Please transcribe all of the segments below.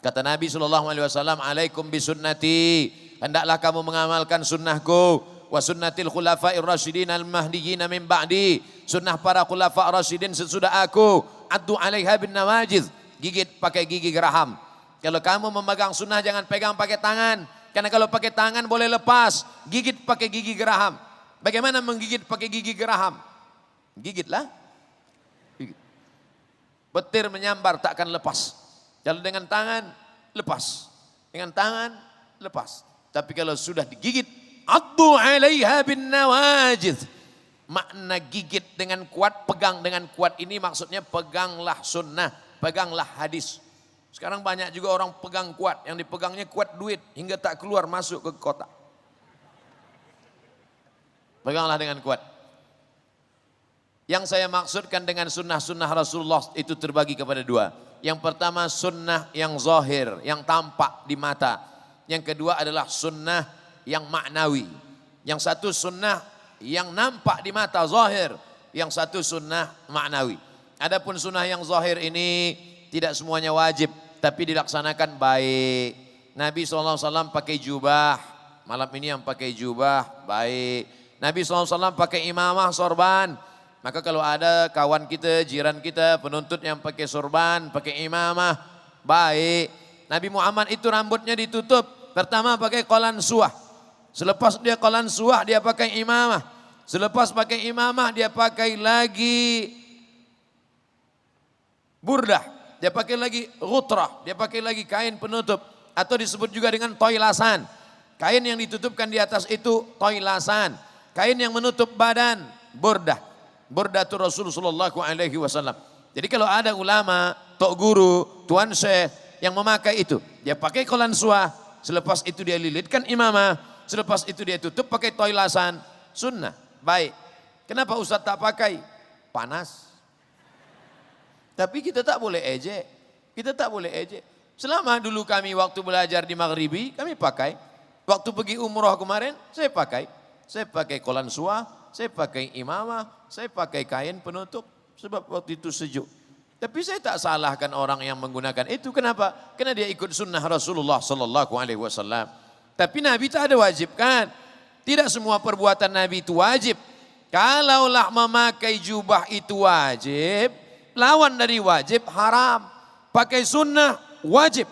Kata Nabi SAW, alaikum bisunnati, hendaklah kamu mengamalkan sunnahku, wa sunnatil khulafa'ir rasyidin al-mahdiyyin min ba'di, sunnah para khulafa' rasyidin sesudah aku, addu 'alaiha bin nawajiz, gigit pakai gigi geraham. Kalau kamu memegang sunnah jangan pegang pakai tangan, karena kalau pakai tangan boleh lepas, gigit pakai gigi geraham. Bagaimana menggigit pakai gigi geraham? Gigitlah. Gigit. Petir menyambar takkan lepas. Kalau dengan tangan, lepas. Dengan tangan, lepas. Tapi kalau sudah digigit, addu 'alaiha bin nawajiz. Makna gigit dengan kuat, pegang dengan kuat ini maksudnya peganglah sunnah, peganglah hadis. Sekarang banyak juga orang pegang kuat, yang dipegangnya kuat duit hingga tak keluar masuk ke kotak. Peganglah dengan kuat. Yang saya maksudkan dengan sunnah-sunnah Rasulullah itu terbagi kepada dua. Yang pertama sunnah yang zahir, yang tampak di mata. Yang kedua adalah sunnah yang maknawi. Yang satu sunnah yang nampak di mata zahir, yang satu sunnah maknawi. Adapun sunnah yang zahir ini tidak semuanya wajib, tapi dilaksanakan baik. Nabi SAW pakai jubah, malam ini yang pakai jubah baik. Nabi SAW pakai imamah sorban. Maka kalau ada kawan kita, jiran kita, penuntut yang pakai sorban, pakai imamah, baik. Nabi Muhammad itu rambutnya ditutup. Pertama pakai qolan suah. Selepas dia qolan suah, dia pakai imamah. Selepas pakai imamah, dia pakai lagi burdah. Dia pakai lagi ghutrah. Dia pakai lagi kain penutup. Atau disebut juga dengan toilasan. Kain yang ditutupkan di atas itu toilasan. Kain yang menutup badan, burdah. Burdatul Rasul sallallahu alaihi wasallam. Jadi kalau ada ulama, tok guru, tuan syekh yang memakai itu, dia pakai qolan suah, selepas itu dia lilitkan imamah, selepas itu dia tutup pakai toilasan, sunnah, baik. Kenapa Ustaz tak pakai? Panas. Tapi kita tak boleh ejek. Kita tak boleh ejek. Selama dulu kami waktu belajar di Maghribi, kami pakai. Waktu pergi umroh kemarin, saya pakai. Saya pakai qolan suah, saya pakai imamah, saya pakai kain penutup. Sebab waktu itu sejuk. Tapi saya tak salahkan orang yang menggunakan itu. Kenapa? Karena dia ikut sunnah Rasulullah sallallahu alaihi wasallam. Tapi Nabi tak ada wajibkan. Tidak semua perbuatan Nabi itu wajib. Kalaulah memakai jubah itu wajib, lawan dari wajib haram. Pakai sunnah wajib.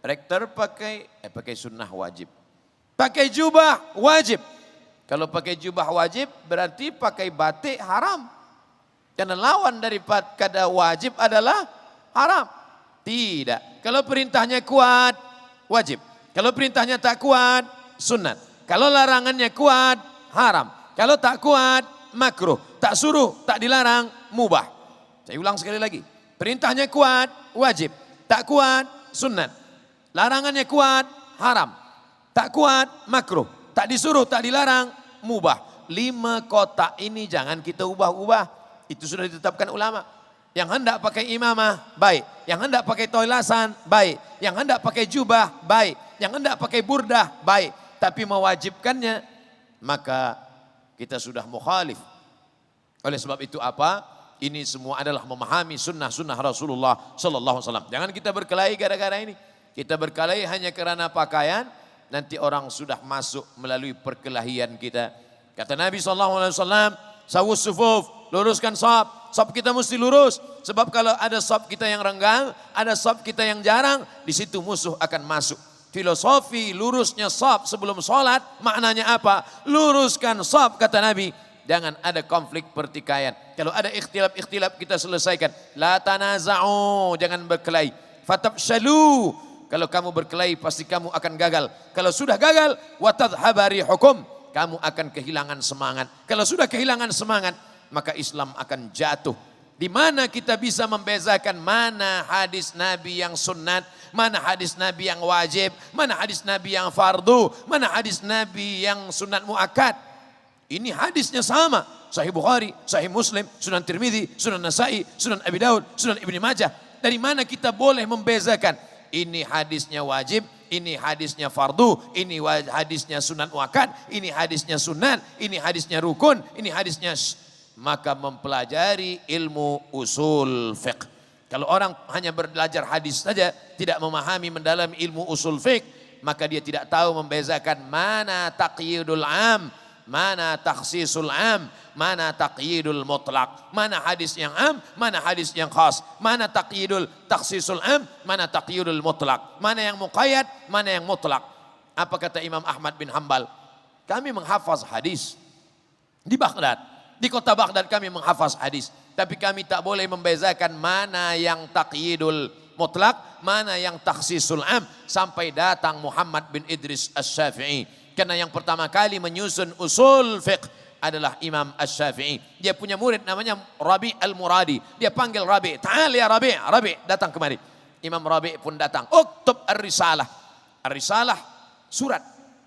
Rektor pakai sunnah wajib. Pakai jubah wajib. Kalau pakai jubah wajib berarti pakai batik haram. Karena lawan daripada wajib adalah haram. Tidak. Kalau perintahnya kuat, wajib. Kalau perintahnya tak kuat, sunat. Kalau larangannya kuat, haram. Kalau tak kuat, makruh. Tak suruh, tak dilarang, mubah. Saya ulang sekali lagi. Perintahnya kuat, wajib. Tak kuat, sunat. Larangannya kuat, haram. Tak kuat, makruh. Tak disuruh, tak dilarang, mubah. 5 kotak ini jangan kita ubah-ubah. Itu sudah ditetapkan ulama. Yang hendak pakai imamah, baik. Yang hendak pakai toilasan, baik. Yang hendak pakai jubah, baik. Yang hendak pakai burdah, baik. Tapi mewajibkannya, maka kita sudah mukhalif. Oleh sebab itu apa? Ini semua adalah memahami sunnah-sunnah Rasulullah sallallahu alaihi wasallam. Jangan kita berkelahi gara-gara ini. Kita berkelahi hanya kerana pakaian. Nanti orang sudah masuk melalui perkelahian kita. Kata Nabi SAW, sawus sufuf, luruskan saf. Saf kita mesti lurus. Sebab kalau ada saf kita yang renggang, ada saf kita yang jarang, di situ musuh akan masuk. Filosofi lurusnya saf sebelum sholat, maknanya apa? Luruskan saf, kata Nabi. Jangan ada konflik pertikaian. Kalau ada ikhtilaf kita selesaikan. La tanaza'u, jangan berkelahi. Fatabshalu. Kalau kamu berkelahi pasti kamu akan gagal. Kalau sudah gagal, watadhhabari hukum, kamu akan kehilangan semangat. Kalau sudah kehilangan semangat, maka Islam akan jatuh. Di mana kita bisa membezakan mana hadis Nabi yang sunnat, mana hadis Nabi yang wajib, mana hadis Nabi yang fardu, mana hadis Nabi yang sunat muakkad. Ini hadisnya sama. Sahih Bukhari, Sahih Muslim, Sunan Tirmidzi, Sunan Nasa'i, Sunan Abi Daud, Sunan Ibnu Majah. Dari mana kita boleh membezakan? Ini hadisnya wajib, ini hadisnya fardu, ini hadisnya sunat muakkad, ini hadisnya sunat, ini hadisnya rukun, ini hadisnya. Maka mempelajari ilmu usul fiqh. Kalau orang hanya belajar hadis saja, tidak memahami mendalami ilmu usul fiqh, maka dia tidak tahu membezakan mana taqyidul am, mana takhsisul am, mana taqyidul mutlak, mana hadis yang am, mana hadis yang khas, mana taqyidul takhsisul am, mana taqyidul mutlak, mana yang muqayyad, mana yang mutlak. Apa kata Imam Ahmad bin Hanbal? Kami menghafaz hadis di Baghdad, di kota Baghdad kami menghafaz hadis, tapi kami tak boleh membezakan mana yang taqyidul mutlak, mana yang takhsisul am, sampai datang Muhammad bin Idris Asy-Syafi'i. Karena yang pertama kali menyusun usul fiqh adalah Imam Asy-Syafi'i. Dia punya murid namanya Rabi' Al-Muradi. Dia panggil Rabi', "Ta'al ya Rabi', Rabi' datang kemari." Imam Rabi' pun datang. "Uktub ar-risalah." Ar-risalah surat.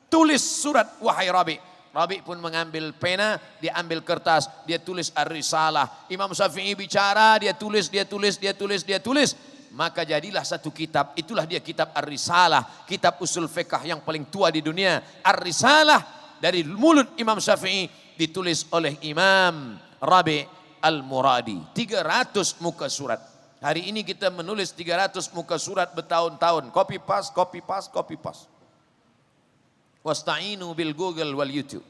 Tulis surat wahai Rabi'. Rabi' pun mengambil pena, dia ambil kertas, dia tulis ar-risalah. Imam Syafi'i bicara, dia tulis, dia tulis, dia tulis, dia tulis. Maka jadilah satu kitab, itulah dia kitab Ar-Risalah, kitab usul fiqh yang paling tua di dunia. Ar-Risalah dari mulut Imam Syafi'i ditulis oleh Imam Rabi' Al-Muradi. 300 muka surat. Hari ini kita menulis 300 muka surat bertahun-tahun. Copy paste, copy paste, copy paste. Wasta'inu bil Google wal YouTube.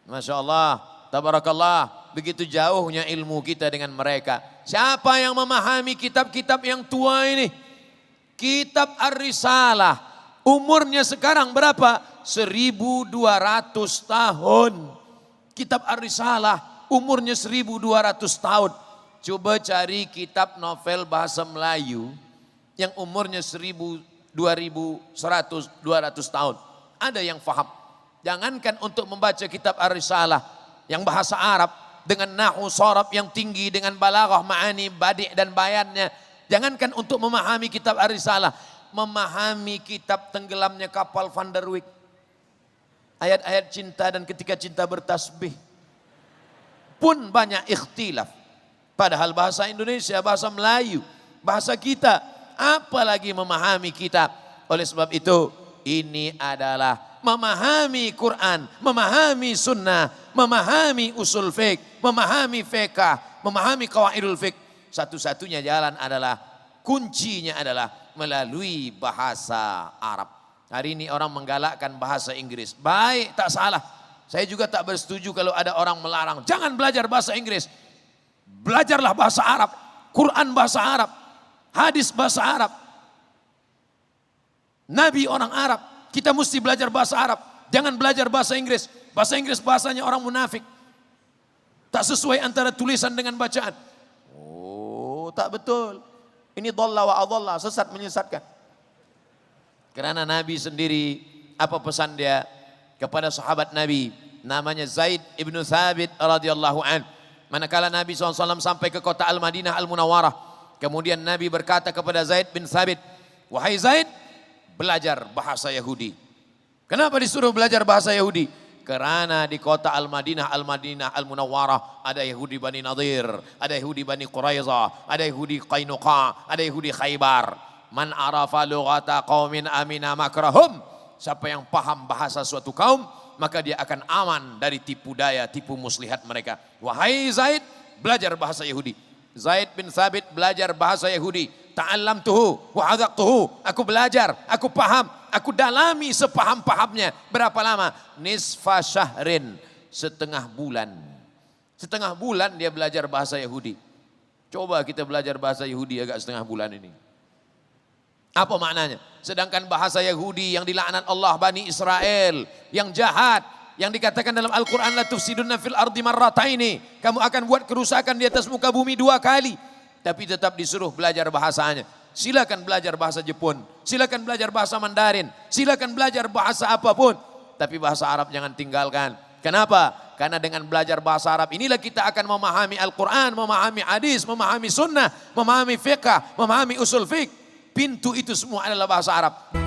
Masya Allah, tabarakallah, begitu jauhnya ilmu kita dengan mereka. Siapa yang memahami kitab-kitab yang tua ini? Kitab Ar-Risalah, umurnya sekarang berapa? 1200 tahun. Kitab Ar-Risalah, umurnya 1200 tahun. Coba cari kitab novel bahasa Melayu yang umurnya 2100, 200 tahun. Ada yang faham. Jangankan untuk membaca kitab Ar-Risalah yang bahasa Arab dengan nahu sorab yang tinggi, dengan balaghah, ma'ani, badi' dan bayannya. Jangankan untuk memahami kitab Ar-Risalah, memahami kitab tenggelamnya kapal Van der Wijk. Ayat-ayat cinta dan ketika cinta bertasbih pun banyak ikhtilaf. Padahal bahasa Indonesia, bahasa Melayu, bahasa kita, apalagi memahami kitab. Oleh sebab itu, ini adalah memahami Quran, memahami sunnah, memahami usul fiqh, memahami fiqh, memahami qawaidul fiqh. Satu-satunya jalan adalah, kuncinya adalah melalui bahasa Arab. Hari ini orang menggalakkan bahasa Inggris. Baik, tak salah. Saya juga tak bersetuju kalau ada orang melarang, jangan belajar bahasa Inggris. Belajarlah bahasa Arab, Quran bahasa Arab, hadis bahasa Arab. Nabi orang Arab, kita mesti belajar bahasa Arab. Jangan belajar bahasa Inggris. Bahasa Inggris bahasanya orang munafik. Tak sesuai antara tulisan dengan bacaan. Oh, tak betul. Ini dhalla wa adhalla, sesat menyesatkan. Karena Nabi sendiri, apa pesan dia kepada sahabat Nabi, namanya Zaid ibn Thabit radhiyallahu an. Manakala Nabi SAW sampai ke kota Al-Madinah Al-Munawwarah, kemudian Nabi berkata kepada Zaid bin Thabit, "Wahai Zaid, belajar bahasa Yahudi." Kenapa disuruh belajar bahasa Yahudi? Karena di kota Al-Madinah Al-Munawwarah ada Yahudi Bani Nadir, ada Yahudi Bani Quraizah, ada Yahudi Qainuqa, ada Yahudi Khaybar. Man arafa lughata qaumin amina makrahum. Siapa yang paham bahasa suatu kaum, maka dia akan aman dari tipu daya, tipu muslihat mereka. Wahai Zaid, belajar bahasa Yahudi. Zaid bin Thabit belajar bahasa Yahudi. Ta'allamtuhu wa hadaqtuhu. Aku belajar, aku paham, aku dalami sepaham-pahamnya. Berapa lama? Nisfa syahrin, setengah bulan. Setengah bulan dia belajar bahasa Yahudi. Coba kita belajar bahasa Yahudi agak setengah bulan ini. Apa maknanya? Sedangkan bahasa Yahudi yang dilaknat Allah Bani Israel, yang jahat, yang dikatakan dalam Al-Quran, la tufsidunna fil ardi marrataini, kamu akan buat kerusakan di atas muka bumi 2 kali. Tapi tetap disuruh belajar bahasanya. Silakan belajar bahasa Jepun, silakan belajar bahasa Mandarin, silakan belajar bahasa apapun, tapi bahasa Arab jangan tinggalkan. Kenapa? Karena dengan belajar bahasa Arab inilah kita akan memahami Al-Quran, memahami hadis, memahami sunnah, memahami fiqh, memahami usul fiqh. Pintu itu semua adalah bahasa Arab.